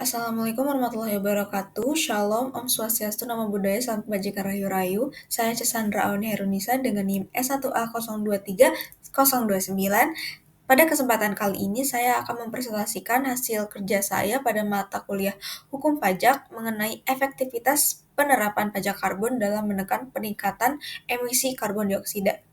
Assalamualaikum warahmatullahi wabarakatuh. Shalom, Om Swastiastu, Namo Buddhaya, Salam Kebajikan Rahayu. Saya Cassandra Auni Herunisa dengan NIM S1A023029. Pada kesempatan kali ini saya akan mempresentasikan hasil kerja saya pada mata kuliah Hukum Pajak mengenai efektivitas penerapan pajak karbon dalam menekan peningkatan emisi karbon dioksida.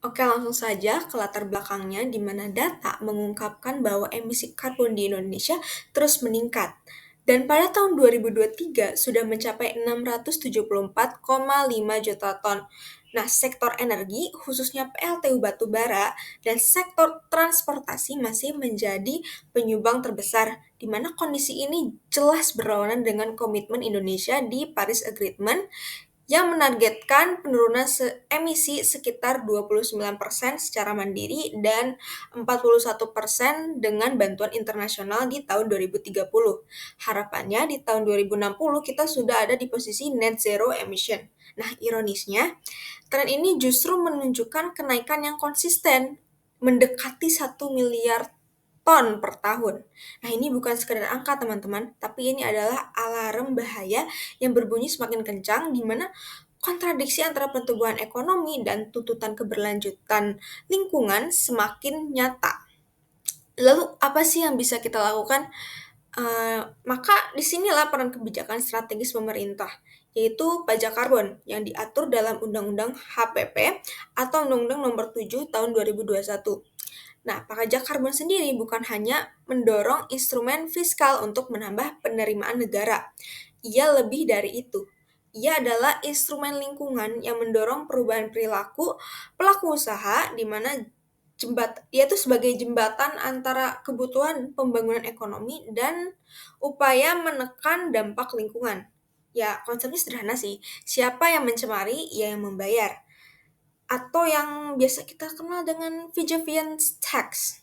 Oke, langsung saja ke latar belakangnya, di mana data mengungkapkan bahwa emisi karbon di Indonesia terus meningkat. Dan pada tahun 2023 sudah mencapai 674,5 juta ton. Nah, sektor energi, khususnya PLTU batubara, dan sektor transportasi masih menjadi penyumbang terbesar, di mana kondisi ini jelas berlawanan dengan komitmen Indonesia di Paris Agreement yang menargetkan penurunan emisi sekitar 29% secara mandiri dan 41% dengan bantuan internasional di tahun 2030. Harapannya di tahun 2060 kita sudah ada di posisi net zero emission. Nah, ironisnya, tren ini justru menunjukkan kenaikan yang konsisten, mendekati 1 miliar ton per tahun. Nah, ini bukan sekedar angka, teman-teman, tapi ini adalah alarm bahaya yang berbunyi semakin kencang, di mana kontradiksi antara pertumbuhan ekonomi dan tuntutan keberlanjutan lingkungan semakin nyata. Lalu, apa sih yang bisa kita lakukan? Maka disinilah peran kebijakan strategis pemerintah, yaitu pajak karbon yang diatur dalam Undang-Undang HPP atau Undang-Undang Nomor 7 Tahun 2021. Nah, pajak karbon sendiri bukan hanya mendorong instrumen fiskal untuk menambah penerimaan negara. Ia lebih dari itu. Ia adalah instrumen lingkungan yang mendorong perubahan perilaku pelaku usaha, di mana ia itu sebagai jembatan antara kebutuhan pembangunan ekonomi dan upaya menekan dampak lingkungan. Ya, konsepnya sederhana sih. Siapa yang mencemari, ia yang membayar, atau yang biasa kita kenal dengan vigilance tax.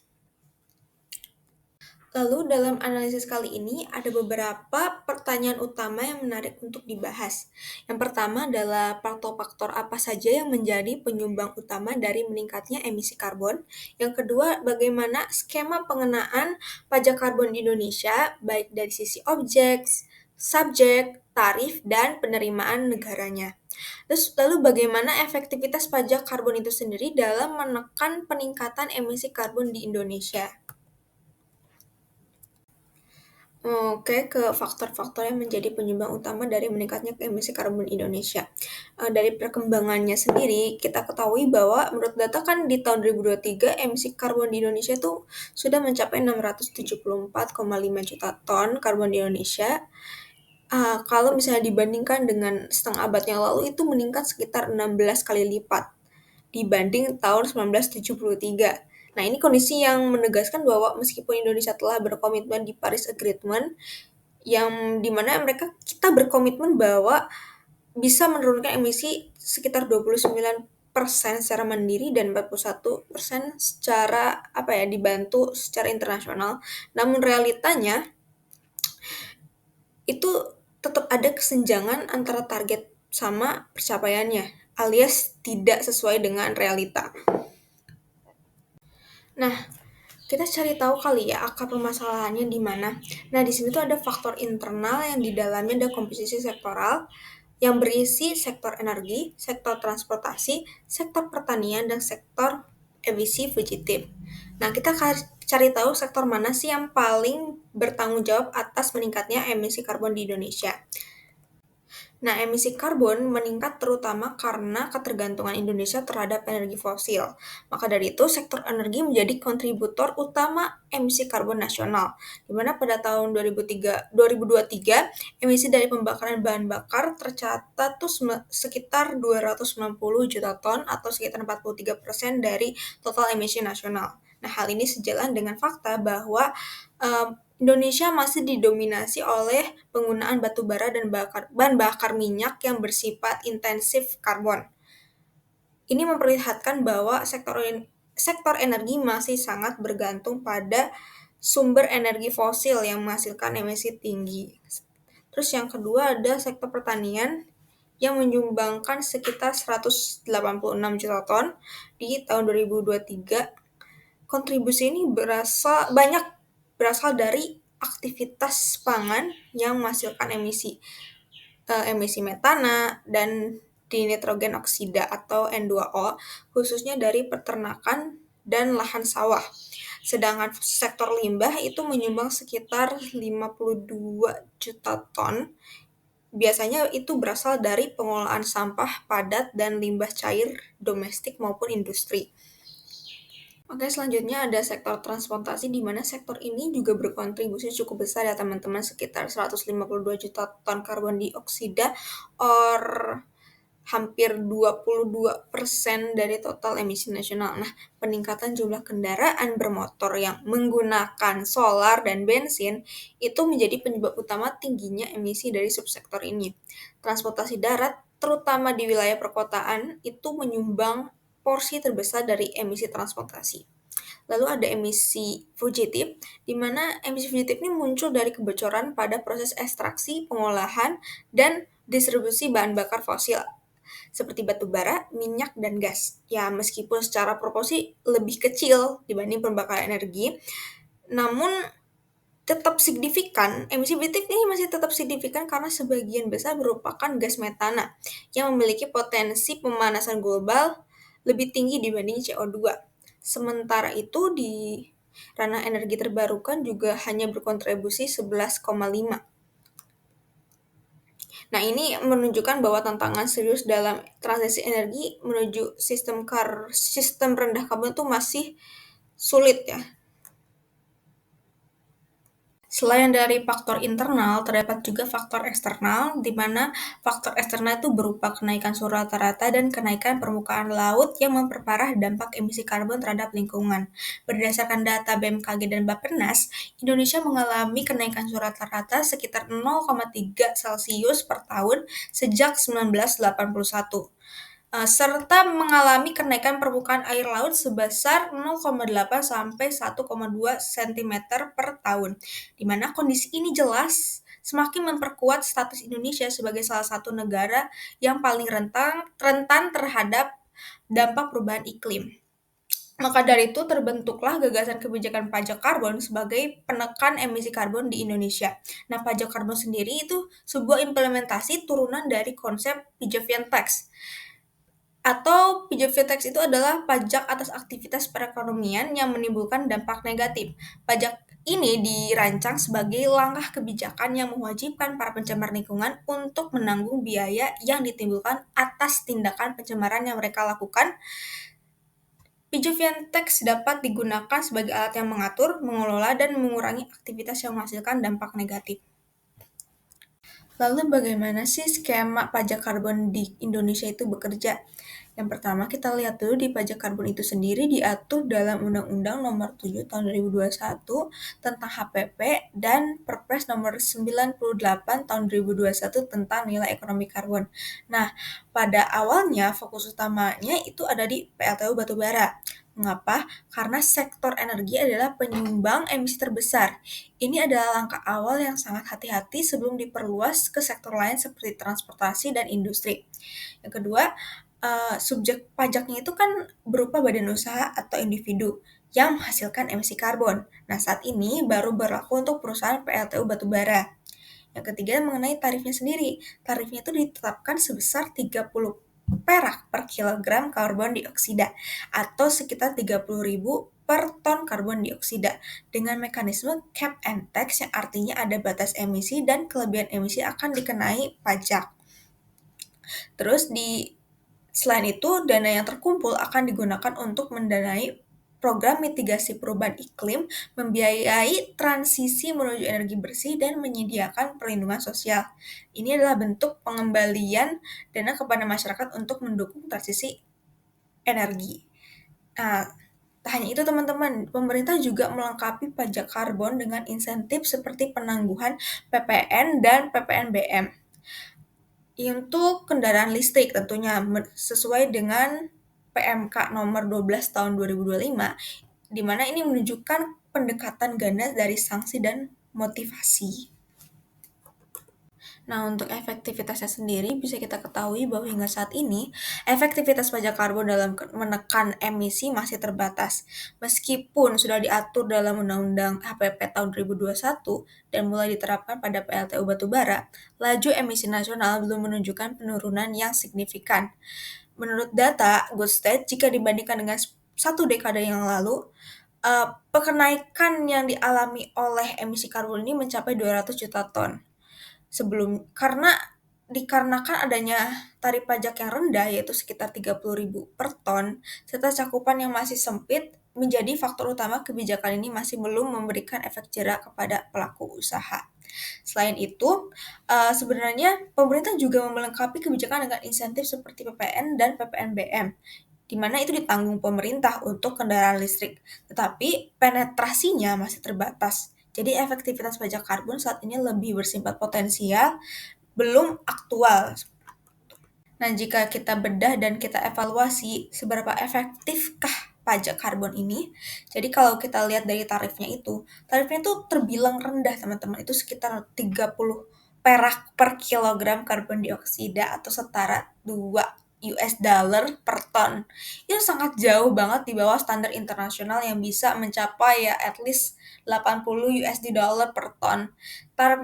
Lalu dalam analisis kali ini ada beberapa pertanyaan utama yang menarik untuk dibahas. Yang pertama adalah faktor-faktor apa saja yang menjadi penyumbang utama dari meningkatnya emisi karbon. Yang kedua, bagaimana skema pengenaan pajak karbon di Indonesia, baik dari sisi objek, subjek, tarif, dan penerimaan negaranya. Lalu bagaimana efektivitas pajak karbon itu sendiri dalam menekan peningkatan emisi karbon di Indonesia? Oke, ke faktor-faktor yang menjadi penyumbang utama dari meningkatnya emisi karbon Indonesia. Dari perkembangannya sendiri, kita ketahui bahwa menurut data kan di tahun 2023 emisi karbon di Indonesia itu sudah mencapai 674,5 juta ton karbon di Indonesia. Kalau misalnya dibandingkan dengan setengah abad yang lalu, itu meningkat sekitar 16 kali lipat dibanding tahun 1973. Nah, ini kondisi yang menegaskan bahwa meskipun Indonesia telah berkomitmen di Paris Agreement, yang dimana kita berkomitmen bahwa bisa menurunkan emisi sekitar 29% secara mandiri dan 41% secara dibantu secara internasional. Namun realitanya itu tetap ada kesenjangan antara target sama pencapaiannya, alias tidak sesuai dengan realita. Nah, kita cari tahu kali ya akar permasalahannya di mana. Nah, di sini tuh ada faktor internal yang di dalamnya ada komposisi sektoral yang berisi sektor energi, sektor transportasi, sektor pertanian, dan sektor emisi fugitif. Nah, kita cari tahu sektor mana sih yang paling bertanggung jawab atas meningkatnya emisi karbon di Indonesia. Nah, emisi karbon meningkat terutama karena ketergantungan Indonesia terhadap energi fosil. Maka dari itu, sektor energi menjadi kontributor utama emisi karbon nasional, di mana pada tahun 2023, emisi dari pembakaran bahan bakar tercatat tuh sekitar 290 juta ton atau sekitar 43% dari total emisi nasional. Nah, hal ini sejalan dengan fakta bahwa Indonesia masih didominasi oleh penggunaan batu bara dan bahan bakar minyak yang bersifat intensif karbon. Ini memperlihatkan bahwa sektor energi masih sangat bergantung pada sumber energi fosil yang menghasilkan emisi tinggi. Terus yang kedua ada sektor pertanian yang menyumbangkan sekitar 186 juta ton di tahun 2023. Kontribusi ini berasal dari aktivitas pangan yang menghasilkan emisi metana dan dinitrogen oksida atau N2O, khususnya dari peternakan dan lahan sawah. Sedangkan sektor limbah itu menyumbang sekitar 52 juta ton. Biasanya itu berasal dari pengolahan sampah padat dan limbah cair domestik maupun industri. Oke, selanjutnya ada sektor transportasi, di mana sektor ini juga berkontribusi cukup besar ya teman-teman, sekitar 152 juta ton karbon dioksida, or hampir 22% dari total emisi nasional. Nah, peningkatan jumlah kendaraan bermotor yang menggunakan solar dan bensin itu menjadi penyebab utama tingginya emisi dari subsektor ini. Transportasi darat, terutama di wilayah perkotaan, itu menyumbang porsi terbesar dari emisi transportasi. Lalu ada emisi fugitif, di mana emisi fugitif ini muncul dari kebocoran pada proses ekstraksi, pengolahan, dan distribusi bahan bakar fosil seperti batu bara, minyak, dan gas. Ya, meskipun secara proporsi lebih kecil dibanding pembakaran energi, namun tetap signifikan, emisi fugitif ini masih tetap signifikan karena sebagian besar merupakan gas metana yang memiliki potensi pemanasan global lebih tinggi dibanding CO2. Sementara itu di ranah energi terbarukan juga hanya berkontribusi 11,5. Nah, ini menunjukkan bahwa tantangan serius dalam transisi energi menuju sistem rendah karbon itu masih sulit ya. Selain dari faktor internal, terdapat juga faktor eksternal, di mana faktor eksternal itu berupa kenaikan suhu rata-rata dan kenaikan permukaan laut yang memperparah dampak emisi karbon terhadap lingkungan. Berdasarkan data BMKG dan Bappenas, Indonesia mengalami kenaikan suhu rata-rata sekitar 0,3 Celcius per tahun sejak 1981. Serta mengalami kenaikan permukaan air laut sebesar 0,8 sampai 1,2 cm per tahun, di mana kondisi ini jelas semakin memperkuat status Indonesia sebagai salah satu negara yang paling rentan terhadap dampak perubahan iklim. Maka dari itu terbentuklah gagasan kebijakan pajak karbon sebagai penekan emisi karbon di Indonesia. Nah, pajak karbon sendiri itu sebuah implementasi turunan dari konsep Pijovian Tax. Atau Pijovian Tax itu adalah pajak atas aktivitas perekonomian yang menimbulkan dampak negatif. Pajak ini dirancang sebagai langkah kebijakan yang mewajibkan para pencemar lingkungan untuk menanggung biaya yang ditimbulkan atas tindakan pencemaran yang mereka lakukan. Pijovian Tax dapat digunakan sebagai alat yang mengatur, mengelola, dan mengurangi aktivitas yang menghasilkan dampak negatif. Lalu bagaimana sih skema pajak karbon di Indonesia itu bekerja? Yang pertama, kita lihat dulu di pajak karbon itu sendiri diatur dalam Undang-Undang Nomor 7 Tahun 2021 tentang HPP dan Perpres Nomor 98 Tahun 2021 tentang nilai ekonomi karbon. Nah, pada awalnya fokus utamanya itu ada di PLTU batubara. Mengapa? Karena sektor energi adalah penyumbang emisi terbesar. Ini adalah langkah awal yang sangat hati-hati sebelum diperluas ke sektor lain seperti transportasi dan industri. Yang kedua, subjek pajaknya itu kan berupa badan usaha atau individu yang menghasilkan emisi karbon. Nah, saat ini baru berlaku untuk perusahaan PLTU batubara. Yang ketiga, mengenai tarifnya sendiri. Tarifnya itu ditetapkan sebesar 30 perak per kilogram karbon dioksida atau sekitar 30.000 per ton karbon dioksida dengan mekanisme cap and tax yang artinya ada batas emisi dan kelebihan emisi akan dikenai pajak. Terus selain itu, dana yang terkumpul akan digunakan untuk mendanai program mitigasi perubahan iklim, membiayai transisi menuju energi bersih, dan menyediakan perlindungan sosial. Ini adalah bentuk pengembalian dana kepada masyarakat untuk mendukung transisi energi. Nah, tak hanya itu teman-teman, pemerintah juga melengkapi pajak karbon dengan insentif seperti penangguhan PPN dan PPNBM. Untuk kendaraan listrik tentunya sesuai dengan PMK nomor 12 tahun 2025, di mana ini menunjukkan pendekatan ganas dari sanksi dan motivasi. Nah, untuk efektivitasnya sendiri bisa kita ketahui bahwa hingga saat ini, efektivitas pajak karbon dalam menekan emisi masih terbatas. Meskipun sudah diatur dalam Undang-Undang HPP tahun 2021 dan mulai diterapkan pada PLTU batubara, laju emisi nasional belum menunjukkan penurunan yang signifikan. Menurut data Goodstat, jika dibandingkan dengan satu dekade yang lalu, kenaikan yang dialami oleh emisi karbon ini mencapai 200 juta ton karena dikarenakan adanya tarif pajak yang rendah yaitu sekitar 30.000 per ton, serta cakupan yang masih sempit menjadi faktor utama kebijakan ini masih belum memberikan efek jera kepada pelaku usaha. Selain itu, sebenarnya pemerintah juga melengkapi kebijakan dengan insentif seperti PPN dan PPNBM, di mana itu ditanggung pemerintah untuk kendaraan listrik, tetapi penetrasinya masih terbatas. Jadi efektivitas pajak karbon saat ini lebih bersifat potensial, belum aktual. Nah, jika kita bedah dan kita evaluasi seberapa efektifkah pajak karbon ini, jadi kalau kita lihat dari tarifnya itu terbilang rendah teman-teman, itu sekitar 30 perak per kilogram karbon dioksida atau setara 2 US dollar per ton. Itu sangat jauh banget di bawah standar internasional yang bisa mencapai ya at least 80 USD dollar per ton. Tarif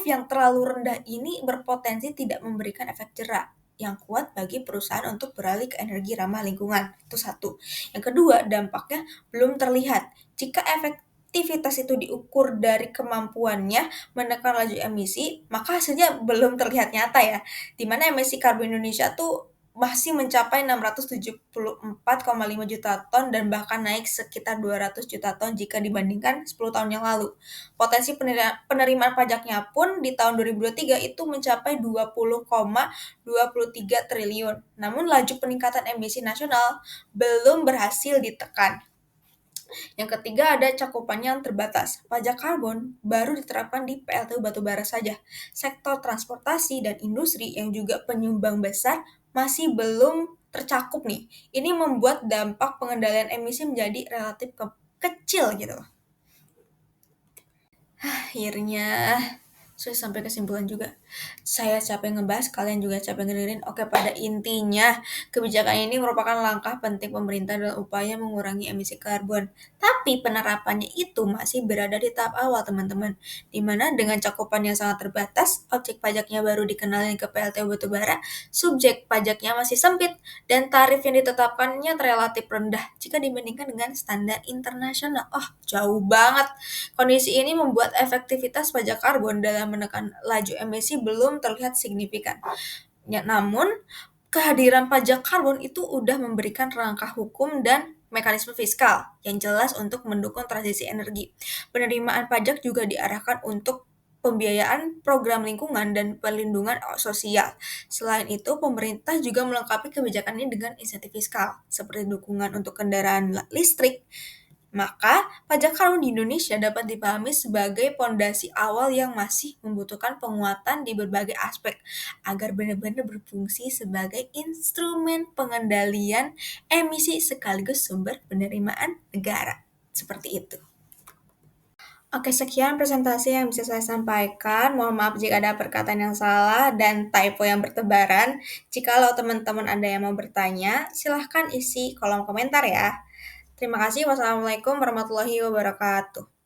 yang terlalu rendah ini berpotensi tidak memberikan efek jera yang kuat bagi perusahaan untuk beralih ke energi ramah lingkungan. Itu satu. Yang kedua, dampaknya belum terlihat. Jika efektivitas itu diukur dari kemampuannya menekan laju emisi, maka hasilnya belum terlihat nyata ya. Di mana emisi karbon Indonesia tuh masih mencapai 674,5 juta ton dan bahkan naik sekitar 200 juta ton jika dibandingkan 10 tahun yang lalu. Potensi penerimaan pajaknya pun di tahun 2023 itu mencapai 20,23 triliun. Namun laju peningkatan emisi nasional belum berhasil ditekan. Yang ketiga ada cakupan yang terbatas. Pajak karbon baru diterapkan di PLTU batubara saja. Sektor transportasi dan industri yang juga penyumbang besar masih belum tercakup nih. Ini membuat dampak pengendalian emisi menjadi relatif kecil gitu. Akhirnya sudah sampai kesimpulan juga. Saya capek ngebahas, kalian juga capek ngedengerin. Oke, pada intinya, kebijakan ini merupakan langkah penting pemerintah dalam upaya mengurangi emisi karbon. Tapi penerapannya itu masih berada di tahap awal, teman-teman. Di mana dengan cakupan yang sangat terbatas, objek pajaknya baru dikenalin ke PLTU batubara, subjek pajaknya masih sempit, dan tarif yang ditetapkannya relatif rendah jika dibandingkan dengan standar internasional. Oh, jauh banget. Kondisi ini membuat efektivitas pajak karbon dalam menekan laju emisi belum terlihat signifikan. Ya, namun, kehadiran pajak karbon itu udah memberikan rangka hukum dan mekanisme fiskal yang jelas untuk mendukung transisi energi. Penerimaan pajak juga diarahkan untuk pembiayaan program lingkungan dan perlindungan sosial. Selain itu, pemerintah juga melengkapi kebijakan ini dengan insentif fiskal, seperti dukungan untuk kendaraan listrik. Maka, pajak karbon di Indonesia dapat dipahami sebagai pondasi awal yang masih membutuhkan penguatan di berbagai aspek agar benar-benar berfungsi sebagai instrumen pengendalian emisi sekaligus sumber penerimaan negara. Seperti itu. Oke, sekian presentasi yang bisa saya sampaikan. Mohon maaf jika ada perkataan yang salah dan typo yang bertebaran. Jikalau teman-teman ada yang mau bertanya, silahkan isi kolom komentar ya. Terima kasih. Wassalamualaikum warahmatullahi wabarakatuh.